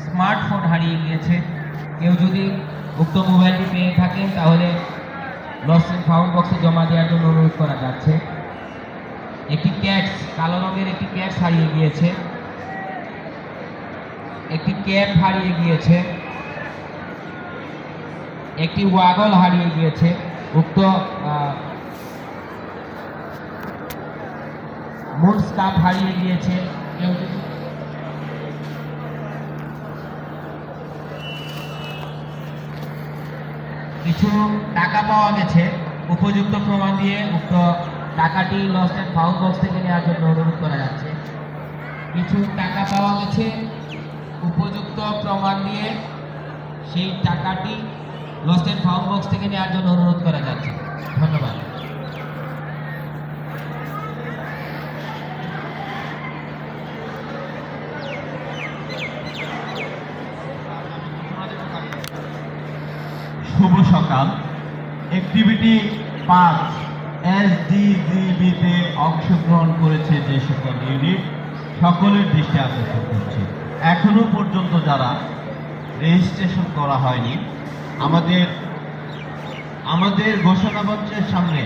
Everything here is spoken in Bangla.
স্মার্টফোন হারিয়ে গিয়েছে। কেউ যদি উক্ত মোবাইলটি পেয়ে থাকেন তাহলে লস্ট অ্যান্ড ফাউন্ড বক্সে জমা দেওয়ার জন্য অনুরোধ করা যাচ্ছে। একটি ক্যাটস, কালো রঙের একটি ক্যাটস হারিয়ে গিয়েছে। একটি ক্যাপ হারিয়ে গিয়েছে। একটি ওয়াগল হারিয়ে গিয়েছে। উক্ত মুন স্কাপ হারিয়ে গিয়েছে। কিছু টাকা পাওয়া গেছে, উপযুক্ত প্রমাণ দিয়ে উক্ত টাকাটি লস্ট অ্যান্ড ফাউন্ড বক্স থেকে নেওয়ার জন্য অনুরোধ করা যাচ্ছে। কিছু টাকা পাওয়া গেছে, উপযুক্ত প্রমাণ দিয়ে সেই টাকাটি লস্ট অ্যান্ড ফাউন্ড বক্স থেকে নেওয়ার জন্য অনুরোধ করা যাচ্ছে। ধন্যবাদ। শুভ সকাল। অ্যাক্টিভিটি 5 এসডিজিবিতে অংশগ্রহণ করেছে যে সকল ইউনিট, সকলের দৃষ্টি আকর্ষণ করছে। এখনো পর্যন্ত যারা রেজিস্ট্রেশন করা হয়নি, আমাদের ঘোষণা মঞ্চের সামনে